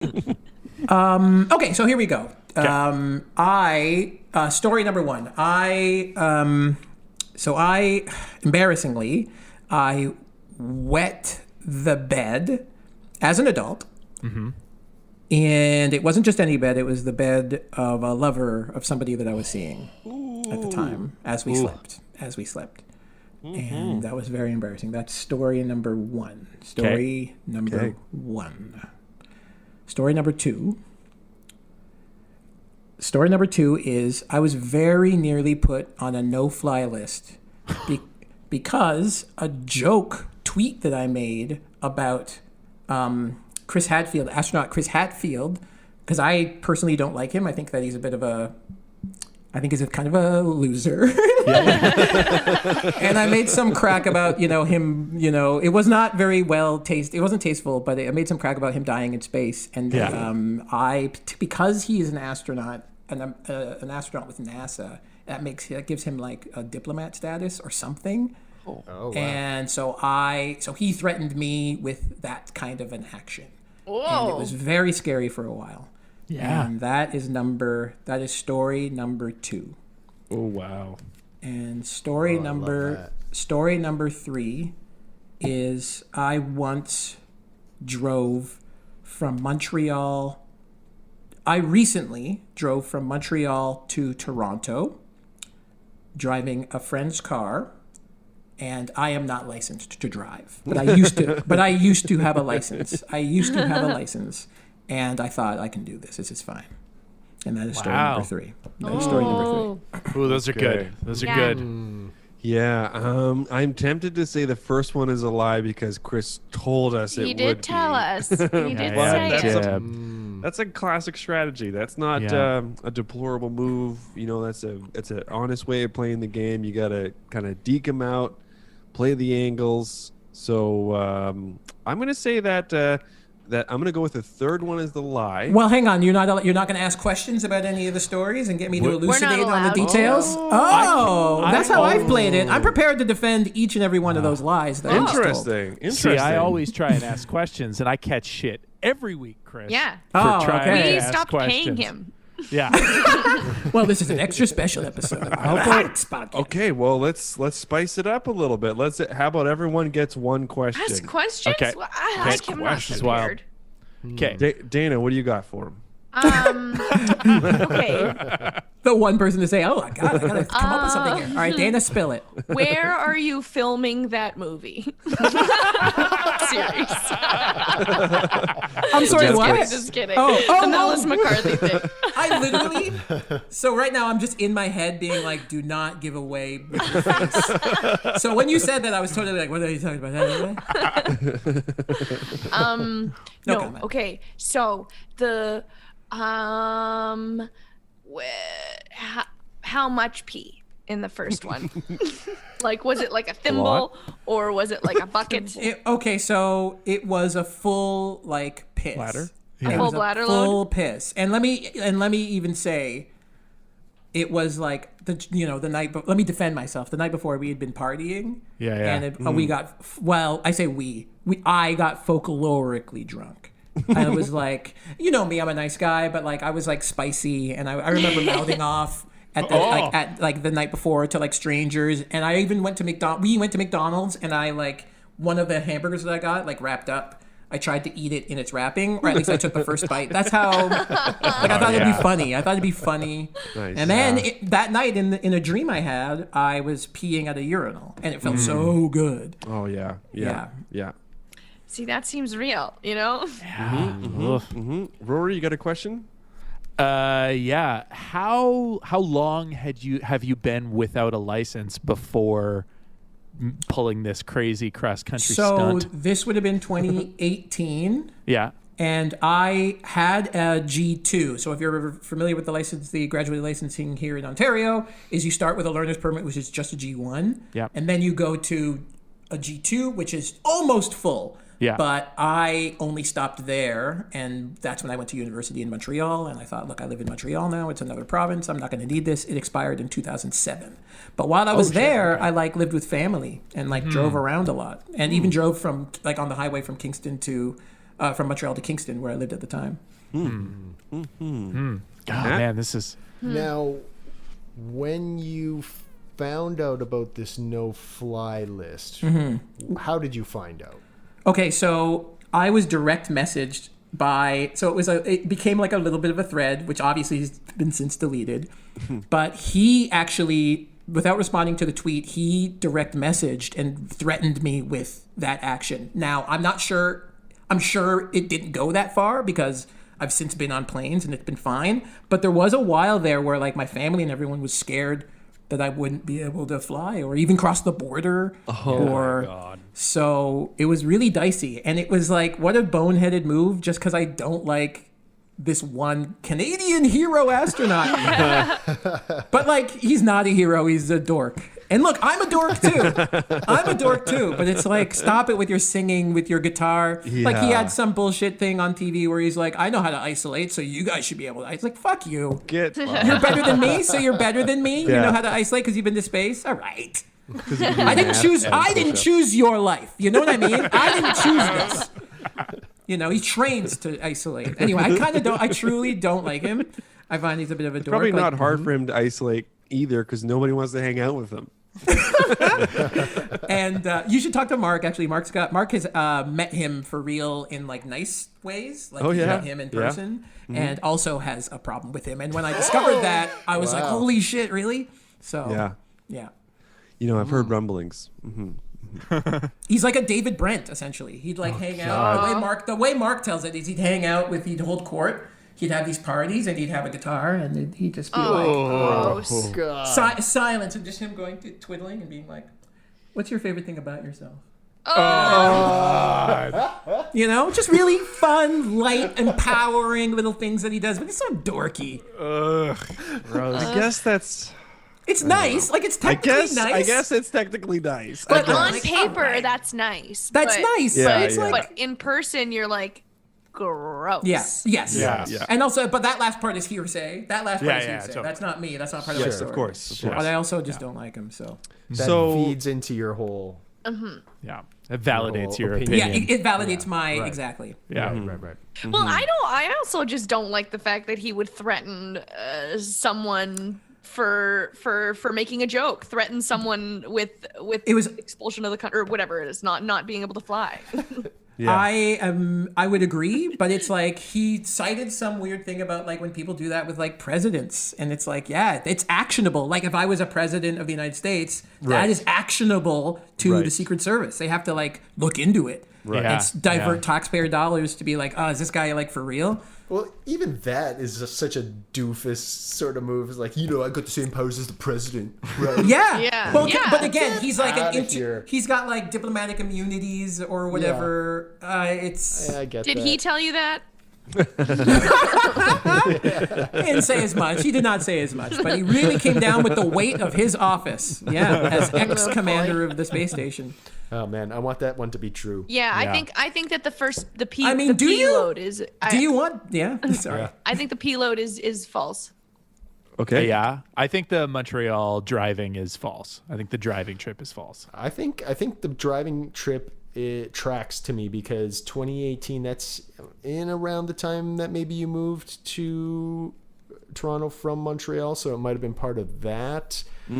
Okay, so here we go. Story number one. Embarrassingly, I wet the bed as an adult. Mm-hmm. And it wasn't just any bed, it was the bed of a lover of somebody that I was seeing at the time as we slept. Mm-hmm. And that was very embarrassing. That's story number one. Story number one. Story number two. Story number two is I was very nearly put on a no-fly list because a joke tweet that I made about Chris Hadfield, astronaut Chris Hadfield, because I personally don't like him. I think that he's a kind of a loser. And I made some crack about, him, it was not very it wasn't tasteful, but I made some crack about him dying in space. And because he is an astronaut, an astronaut with NASA, that gives him like a diplomat status or something. Oh, wow. And so he threatened me with that kind of an action. Whoa. And it was very scary for a while. Yeah. And that is story number two. Oh, wow. And story number three is I once drove from Montreal. I recently drove from Montreal to Toronto, driving a friend's car. And I am not licensed to drive, but I used to. But I used to have a license. And I thought I can do this. This is fine. And that is story number three. Ooh, those are good. Those are good. Yeah, I'm tempted to say the first one is a lie because Chris told us it would be. He did tell us. He did say it. That's a classic strategy. That's not a deplorable move. It's an honest way of playing the game. You got to kind of deke them out, play the angles. So I'm going to say that I'm going to go with the third one as the lie. Well, hang on. You're not going to ask questions about any of the stories and get me to elucidate on the details? That's how I've played it. I'm prepared to defend each and every one of those lies. Interesting. See, I always try and ask questions, and I catch shit every week, Chris. Yeah. We stopped paying him. Yeah. Well, this is an extra special episode. Okay, well, let's spice it up a little bit. How about everyone gets one question? Ask questions? Okay. Well, I like him not prepared. Okay. Dana, what do you got for him? Okay. The one person to say, "Oh my God, I gotta come up with something here." All right, Dana, spill it. Where are you filming that movie? Series. I'm sorry, what? Just kidding. The Melissa McCarthy thing. I literally. So right now, I'm just in my head being like, "Do not give away with your face." So when you said that, I was totally like, "What are you talking about anyway?" No. Comment. Okay. So the how much pee in the first one? Like, was it like a thimble or was it like a bucket? So it was a full piss. Bladder? A full bladder load? Full piss. And let me even say it was like the night. Let me defend myself. The night before we had been partying. Yeah. And we got. Well, I say we. I got folklorically drunk. I was like, me, I'm a nice guy, but I was spicy, and I remember mouthing off at the night before to strangers, and I even went to We went to McDonald's, and I one of the hamburgers that I got wrapped up. I tried to eat it in its wrapping, or at least I took the first bite. That's how. I thought it'd be funny. Nice. And then that night, in a dream I had, I was peeing at a urinal, and it felt so good. Oh yeah. See, that seems real, Yeah. Rory, you got a question? Yeah. How long have you been without a license before pulling this crazy cross-country stunt? So this would have been 2018. Yeah. And I had a G2. So if you're ever familiar with the graduate licensing here in Ontario, is you start with a learner's permit, which is just a G1. Yeah. And then you go to a G2, which is almost full. Yeah. But I only stopped there, and that's when I went to university in Montreal, and I thought, look, I live in Montreal now. It's another province. I'm not going to need this. It expired in 2007. But while I was there, I lived with family and drove around a lot, and even drove from on the highway from Kingston to from Montreal to Kingston, where I lived at the time. God, man, this is... Now, when you found out about this no-fly list, how did you find out? Okay, so I was direct messaged by, so it became like a little bit of a thread, which obviously has been since deleted. But he actually, without responding to the tweet, he direct messaged and threatened me with that action. Now, I'm not sure. I'm sure it didn't go that far because I've since been on planes and it's been fine. But there was a while there where like my family and everyone was scared that I wouldn't be able to fly or even cross the border. Oh my God. So it was really dicey. And it was like, what a boneheaded move just because I don't like this one Canadian hero astronaut. But like, he's not a hero, he's a dork. And look, I'm a dork too. But it's like, stop it with your singing, with your guitar. Yeah. Like he had some bullshit thing on TV where he's like, I know how to isolate, so you guys should be able to. It's like, fuck you. Get You're better than me, so you're better than me. You Yeah. know how to isolate because you've been to space. All right. I didn't choose your life. You know what I mean? I didn't choose this. You know, he trains to isolate. Anyway, I truly don't like him. I find he's a bit of a dork. Probably not hard for him to isolate either because nobody wants to hang out with him. And you should talk to Mark. Actually, Mark has met him for real in like nice ways. Like he's met him in person, and also has a problem with him. And when I discovered that, I was like, "Holy shit, really?" So yeah. You know, I've heard rumblings. He's like a David Brent, essentially. He'd like hang out. The way Mark tells it is he'd hang out with, he'd hold court. He'd have these parties and he'd have a guitar and he'd just be Gross. God. silence and just him going twiddling and being like, "What's your favorite thing about yourself?" You know, just really fun, light, empowering little things that he does, but it's so dorky. I guess that's. It's nice, like it's technically nice. I guess it's technically nice. But I on guess. paper, that's nice. That's but, nice. Yeah, It's yeah. like, But in person, you're like, gross. yes. Yeah. And also, but that last part is hearsay. That last part is yeah, hearsay. totally. That's not me. That's not part of my Yes, story. of course. But I also just don't like him. So That So- feeds into your whole... Yeah. It validates your opinion. opinion. yeah, it validates my right. exactly. Yeah. Right. Well, I also just don't like the fact that he would threaten someone for making a joke, threaten someone with It was- expulsion of the country or whatever it is, not being able to fly. Yeah. I would agree, but it's like he cited some weird thing about like when people do that with like presidents, and it's like, yeah, it's actionable. Like if I was a president of the United States, that is actionable to Right. the Secret Service. They have to like look into it. Right. Yeah, It's divert yeah. taxpayer dollars to be like, oh, is this guy like for real? Well, even that is just such a doofus sort of move. It's like, I got the same powers as the president. Right? Yeah. Yeah. Well, Yeah. but again, he's like outta here. he's got like diplomatic immunities or whatever. It's I get Did that. he tell you that? He didn't say as much. He did not say as much, but he really came down with the weight of his office. Yeah, as ex-commander of the space station. Oh, man. I want that one to be true. Yeah, Yeah. I think that the P I mean, the do P you? load is Do you want? Yeah. Sorry. I think the P load is false. Okay. Yeah. I think the Montreal driving is false. I think the driving trip is false. I think the driving trip, it tracks to me because 2018, that's in around the time that maybe you moved to Toronto from Montreal, so it might have been part of that. I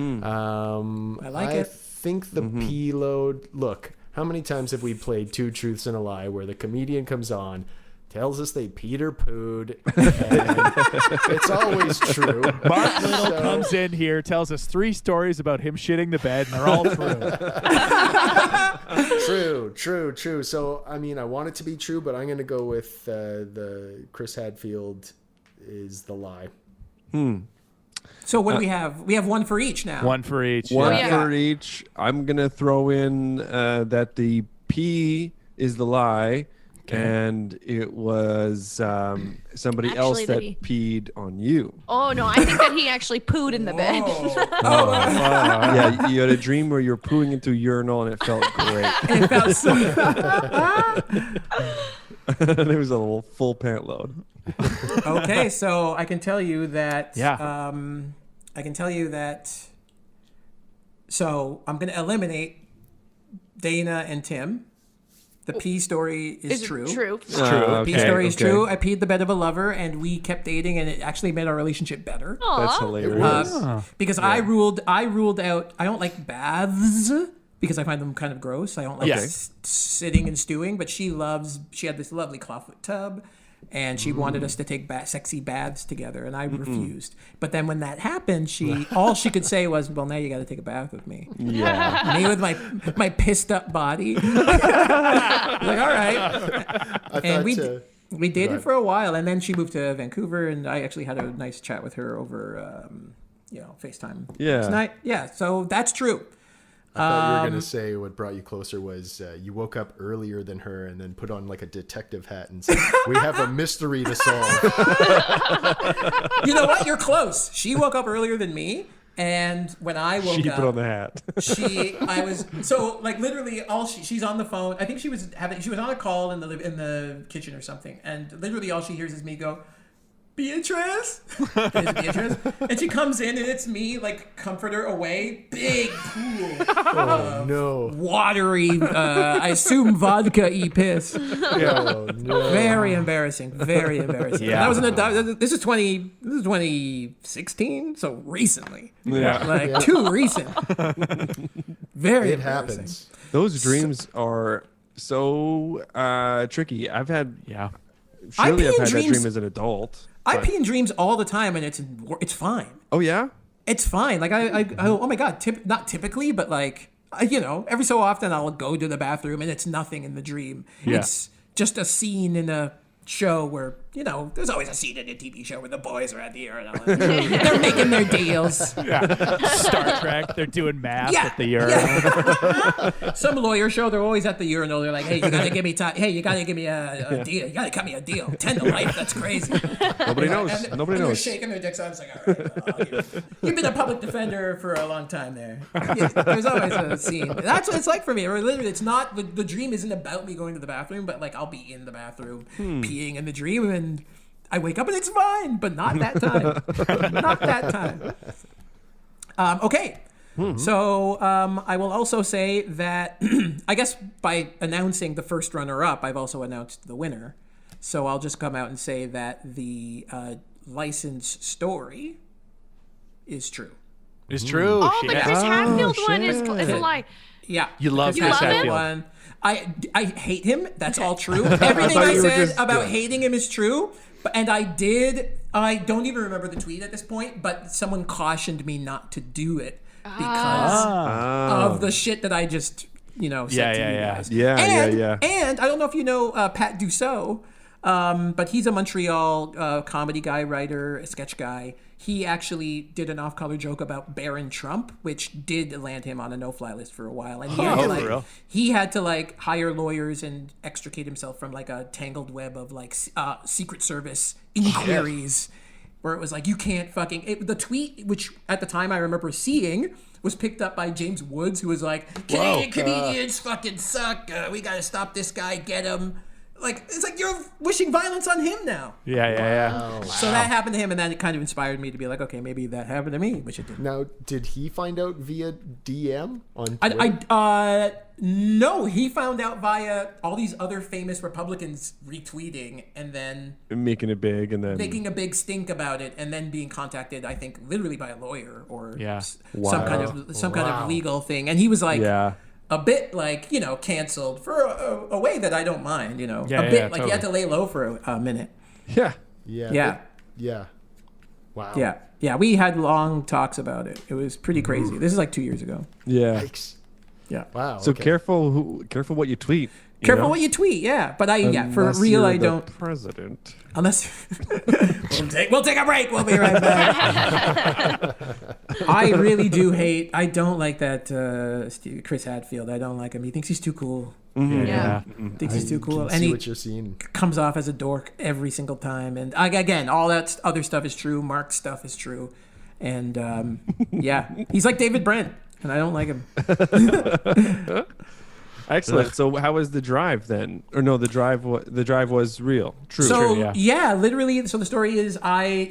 like I it. think the P load. Look, how many times have we played Two Truths and a Lie, where the comedian comes on, tells us they Peter pooed, and it's always true. Mark Little comes in here, tells us 3 stories about him shitting the bed, and they're all true. True. So, I mean, I want it to be true, but I'm going to go with the Chris Hadfield is the lie. So what do we have? We have one for each now. One for each. One yeah. for each. I'm gonna throw in that the P is the lie, and it was somebody else Actually, that that he- peed on you. Oh no, I think that he actually pooed in the bed. Yeah, you had a dream where you were pooing into a urinal and it felt great. And it felt so- There was a full pant load. Okay, so I can tell you that. Yeah. I can tell you that. So I'm going to eliminate Dana and Tim. The pee story is true. True. It's true. The pee story is true. I peed the bed of a lover, and we kept dating, and it actually made our relationship better. That's Aw. hilarious. Because I ruled out. I don't like baths because I find them kind of gross. I don't like sitting and stewing. But she had this lovely clawfoot tub, and she wanted us to take sexy baths together, and I refused. But then when that happened, all she could say was, "Well, now you got to take a bath with me." Yeah. Me with my pissed up body. Like, all right. And we dated for a while, and then she moved to Vancouver, and I actually had a nice chat with her over, FaceTime. Yeah. Tonight. Yeah. So that's true. I thought you were going to say what brought you closer was you woke up earlier than her and then put on like a detective hat and said, "We have a mystery to solve." You know what? You're close. She woke up earlier than me. And when I woke She up, put on the hat. Literally she's on the phone. I think she was on a call in the kitchen or something. And literally all she hears is me go, "Beatrice?" It's Beatrice. And she comes in and it's me, like, comforter away, big pool. Oh, no. Watery, I assume vodka-y piss. Oh, no. Very embarrassing. Very embarrassing. Yeah. That was this is 2016, so recently. Yeah. Like too recent. Very It embarrassing. happens. Those dreams are so tricky. I've had pee surely I've in had that dreams- dream as an adult. I but- pee in dreams all the time, and it's fine. Oh yeah? It's fine. Like I oh my god, not typically, but like every so often I'll go to the bathroom and it's nothing in the dream. Yeah. It's just a scene in a show where there's always a scene in a TV show where the boys are at the urinal. They're making their deals. Star Trek, they're doing math Yeah. at the urinal. Yeah. Some lawyer show, they're always at the urinal. They're like, "Hey, you gotta give me time. Hey, you gotta give me a deal. You gotta cut me a deal. 10 to life. That's crazy." Nobody knows. And Nobody they're knows. shaking their dicks. I was like, "All right, well, you've been a public defender for a long time there." Yeah, there's always a scene. That's what it's like for me. Literally, it's not the dream isn't about me going to the bathroom, but like I'll be in the bathroom peeing in the dream, and I wake up and it's fine, but not that time. Not that time. Okay. So I will also say that I guess by announcing the first runner-up, I've also announced the winner. So I'll just come out and say that the license story is true. It's true. Oh, the Chris Hadfield one is shit. a lie. Yeah. You love You love Chris him? Hadfield. One. I hate him. That's all true. Everything I you were said just- about hating him is true. And I don't even remember the tweet at this point, but someone cautioned me not to do it because of the shit that I just, said to you guys. Yeah. And I don't know if you know Pat Dussault, but he's a Montreal comedy guy, writer, a sketch guy. He actually did an off-color joke about Barron Trump, which did land him on a no-fly list for a while. And he had to hire lawyers and extricate himself from a tangled web of Secret Service inquiries, where it was like, you can't fucking. The tweet, which at the time I remember seeing, was picked up by James Woods, who was like, "Canadian comedians fucking suck. We gotta stop this guy. Get him." It's like you're wishing violence on him now. Yeah. So that happened to him, and then it kind of inspired me to be like, okay, maybe that happened to me, which it didn't. Now, did he find out via DM on Twitter? No, he found out via all these other famous Republicans retweeting and then Making it big and then making a big stink about it, and then being contacted, I think, literally by a lawyer or Wow. some kind of legal thing. And he was like, a bit canceled for a way that I don't mind. Yeah, a bit totally. you had to lay low for a minute. Yeah. Yeah. Wow. Yeah. We had long talks about it. It was pretty crazy. This is 2 years ago. Yeah. Yikes. Yeah. Wow. So okay. careful what you tweet. Careful what you tweet, yeah. But for Unless real, you're I the don't. President. Unless we'll take a break. We'll be right back. I really do hate. I don't like that Chris Hadfield. I don't like him. He thinks he's too cool. Yeah. Thinks he's too cool, Can and see he what you're seeing. comes off as a dork every single time. And again, all that other stuff is true. Mark's stuff is true, and he's like David Brent, and I don't like him. Excellent. So how was the drive then? Or no, the drive was real. True. So literally. So the story is, I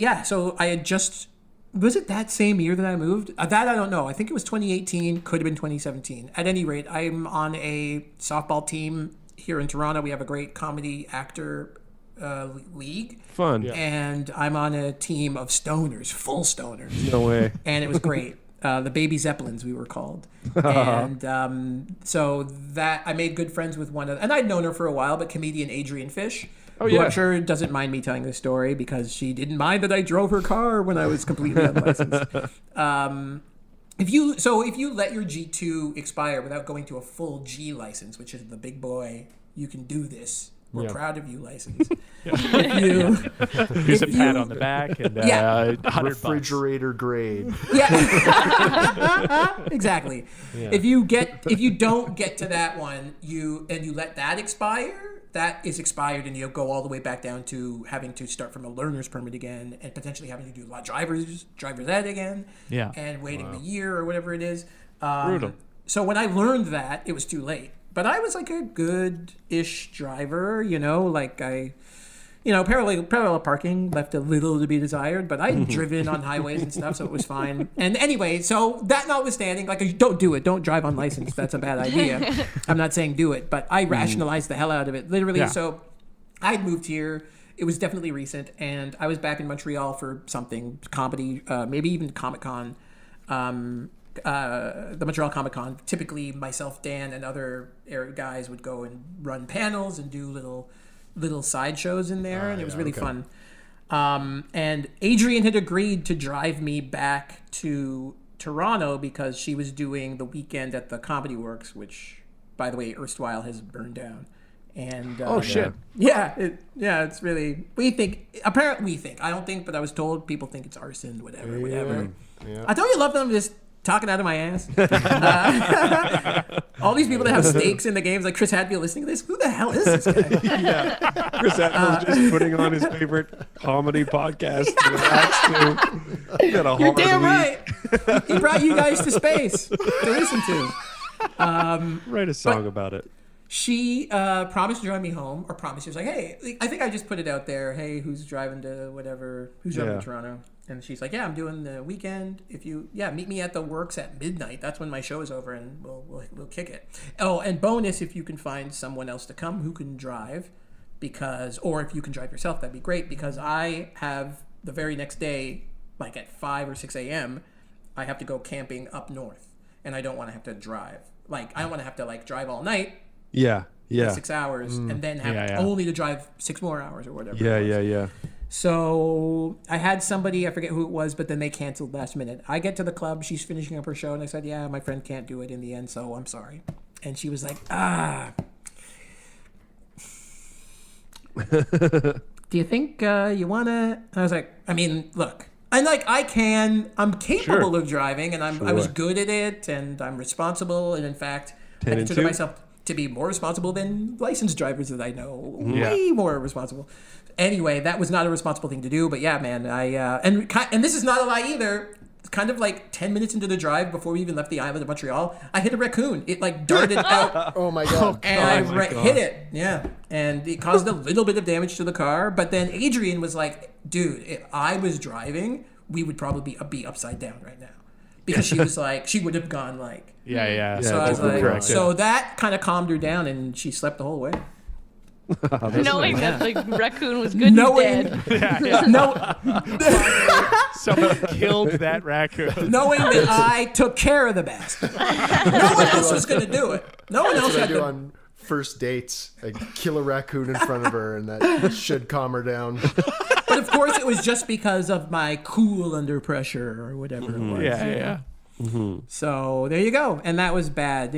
had just. Was it that same year that I moved? That I don't know. I think it was 2018. Could have been 2017. At any rate, I'm on a softball team here in Toronto, we have a great comedy actor league. Fun. And I'm on a team of stoners, full stoners. No way. And it was great. The Baby Zeppelins, we were called. And so that I made good friends with one of, and I'd known her for a while, but comedian Adrienne Fish. Who I'm sure doesn't mind me telling this story because she didn't mind that I drove her car when I was completely unlicensed. If you let your G2 expire without going to a full G license, which is the big boy, you can do this. We're proud of you license. Here's a pat on the back and $100 refrigerator grade. Yeah, exactly. Yeah. If you don't get to that one, you let that expire, that is expired, and you'll go all the way back down to having to start from a learner's permit again, and potentially having to do a lot of driver's ed again. Yeah, and waiting the year or whatever it is. Brutal. So when I learned that, it was too late. But I was like a good-ish driver, parallel parking left a little to be desired, but I'd driven on highways and stuff, so it was fine. And anyway, so that notwithstanding, don't do it. Don't drive unlicensed. That's a bad idea. I'm not saying do it, but I rationalized the hell out of it. Literally, So I'd moved here. It was definitely recent, and I was back in Montreal for something, comedy, maybe even Comic-Con. The Montreal Comic Con. Typically, myself, Dan, and other guys would go and run panels and do little sideshows in there, and it was really fun. And Adrienne had agreed to drive me back to Toronto because she was doing the weekend at the Comedy Works, which, by the way, erstwhile has burned down. And shit. It's really we think. I don't think, but I was told people think it's arson, whatever. Yeah. I don't you love them just talking out of my ass. All these people that have stakes in the games, like Chris Hadfield listening to this, who the hell is this guy? Chris Hadfield's just putting on his favorite comedy podcast to relax to. He got a You're hard damn week. right. He brought you guys to space to listen to. Write a song about it. She promised to drive me home, or promised. She was like, hey, I think I just put it out there. Hey, who's driving to whatever? Who's driving to Toronto? And she's like, yeah, I'm doing the weekend. If you, meet me at the Works at midnight. That's when my show is over, and we'll kick it. Oh, and bonus, if you can find someone else to come who can drive, or if you can drive yourself, that'd be great. Because I have the very next day, like at 5 or 6 a.m., I have to go camping up north, and I don't want to have to drive. Like I don't want to have to drive all night. Yeah. 6 hours, and then have only to drive 6 more hours or whatever. Yeah. So I had somebody, I forget who it was, but then they canceled last minute. I get to the club, she's finishing up her show, and I said, yeah, my friend can't do it in the end, so I'm sorry. And she was like, do you think you want to? I was like, I mean, look, I'm capable of driving, and I was good at it, and I'm responsible, and in fact, I consider myself to be more responsible than licensed drivers that I know. Way more responsible. Anyway, that was not a responsible thing to do, but yeah, man, and this is not a lie either. Kind of like 10 minutes into the drive before we even left the island of Montreal, I hit a raccoon. It darted out. Oh my god! And I hit it. Yeah, and it caused a little bit of damage to the car. But then Adrienne was like, "Dude, if I was driving, we would probably be upside down right now." Because she was like, she would have gone like. Yeah. So I was like, so that kind of calmed her down, and she slept the whole way. Knowing that the raccoon was good and dead. Someone killed that raccoon. Knowing that I took care of the bastard. No one else was going to do it. No one else had to. On first dates, I kill a raccoon in front of her, and that should calm her down. But of course, it was just because of my cool under pressure or whatever it was. Yeah. Mm-hmm. So there you go. And that was bad.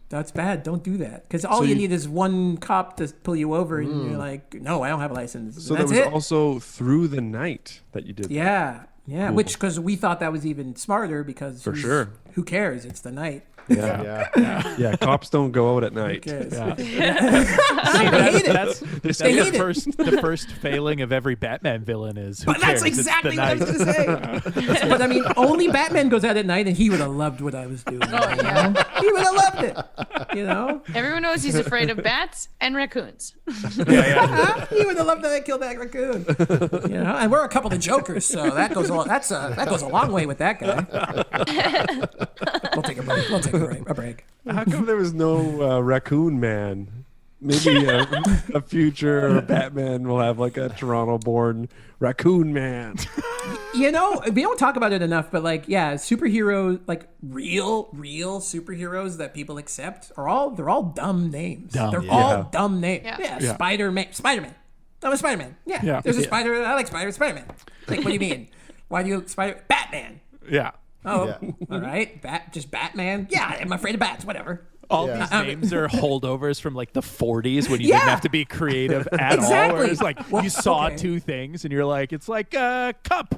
That's bad. Don't do that. Because all you need is one cop to pull you over, and you're like, no, I don't have a license. So that was also through the night that you did that. Yeah. Cool. Which, because we thought that was even smarter, because who cares? It's the night. Yeah. Cops don't go out at night. That's the first failing of every Batman villain is. But that's exactly what I was going to say. But I mean, only Batman goes out at night, and he would have loved what I was doing. He would have loved it. Everyone knows he's afraid of bats and raccoons. He would have loved that I killed that raccoon. And we're a couple of jokers, so that goes a long way with that guy. We'll take a break. A break. How come there was no raccoon man Maybe a future Batman will have like a Toronto-born Raccoon Man. You know, we don't talk about it enough, but like, yeah, superheroes, like real superheroes that people accept they're all dumb names. They're all dumb names. Yeah. Spider-Man. I'm a Spider-Man. Yeah. There's a spider. I like Spider-Man. Like, what do you mean? Why do you Batman? Yeah. Oh, all right. Just Batman. Yeah, I'm afraid of bats. Whatever. All these names are holdovers from like the 40s when you didn't have to be creative at all. Where it's like you saw two things and you're like, it's like a cup.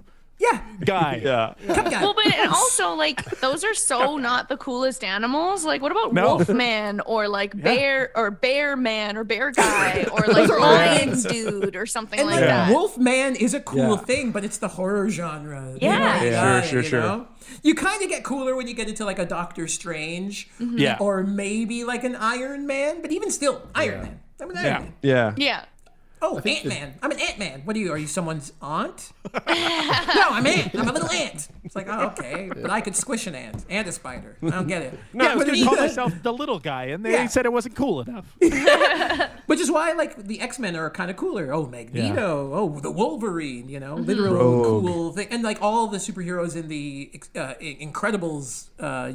Guy. Cup guy. Well, but and also like those are so not the coolest animals. Like, what about Wolfman or like Bear or Bear Man or Bear Guy or like Lion Dude or something like that? Wolfman is a cool thing, but it's the horror genre. Yeah. Sure. You kind of get cooler when you get into like a Doctor Strange, or maybe like an Iron Man. But even still, Iron Man. I'm an Iron Man. Yeah. Oh, Ant-Man. I'm an Ant-Man. What are you? Are you someone's aunt? No, I'm Ant. I'm a little ant. It's like, oh, okay. But I could squish an ant and a spider. I don't get it. I was going to call myself the little guy, and they said it wasn't cool enough. Which is why, like, the X-Men are kind of cooler. Oh, Magneto. Oh, the Wolverine, literal cool thing. And, like, all the superheroes in the Incredibles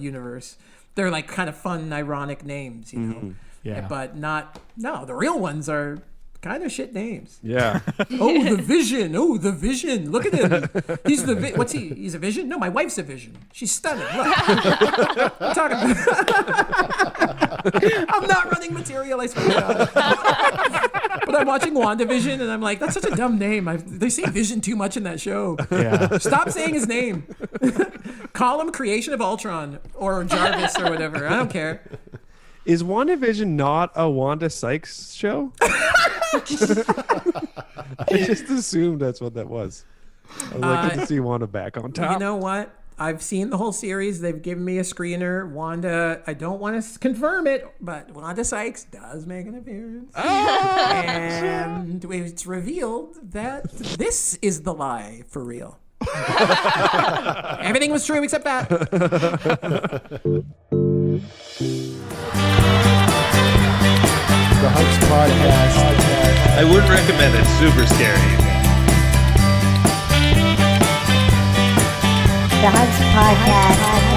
universe, they're, like, kind of fun, ironic names, you know? Yeah. But the real ones are kind of shit names. Yeah. Oh, the Vision. Look at him. He's what's he? He's a Vision? No, my wife's a Vision. She's stunning. Look. I'm talking I'm not running material, I swear to God. But I'm watching WandaVision and I'm like, that's such a dumb name. They say Vision too much in that show. Yeah. Stop saying his name. Call him Creation of Ultron or Jarvis or whatever. I don't care. Is WandaVision not a Wanda Sykes show? I just assumed that's what that was. I was like, good to see Wanda back on top. You know what? I've seen the whole series. They've given me a screener. Wanda, I don't want to confirm it, but Wanda Sykes does make an appearance. And it's revealed that this is the lie for real. Everything was true except that. The HUNKS podcast. I wouldn't recommend it. Super scary. The HUNKS podcast.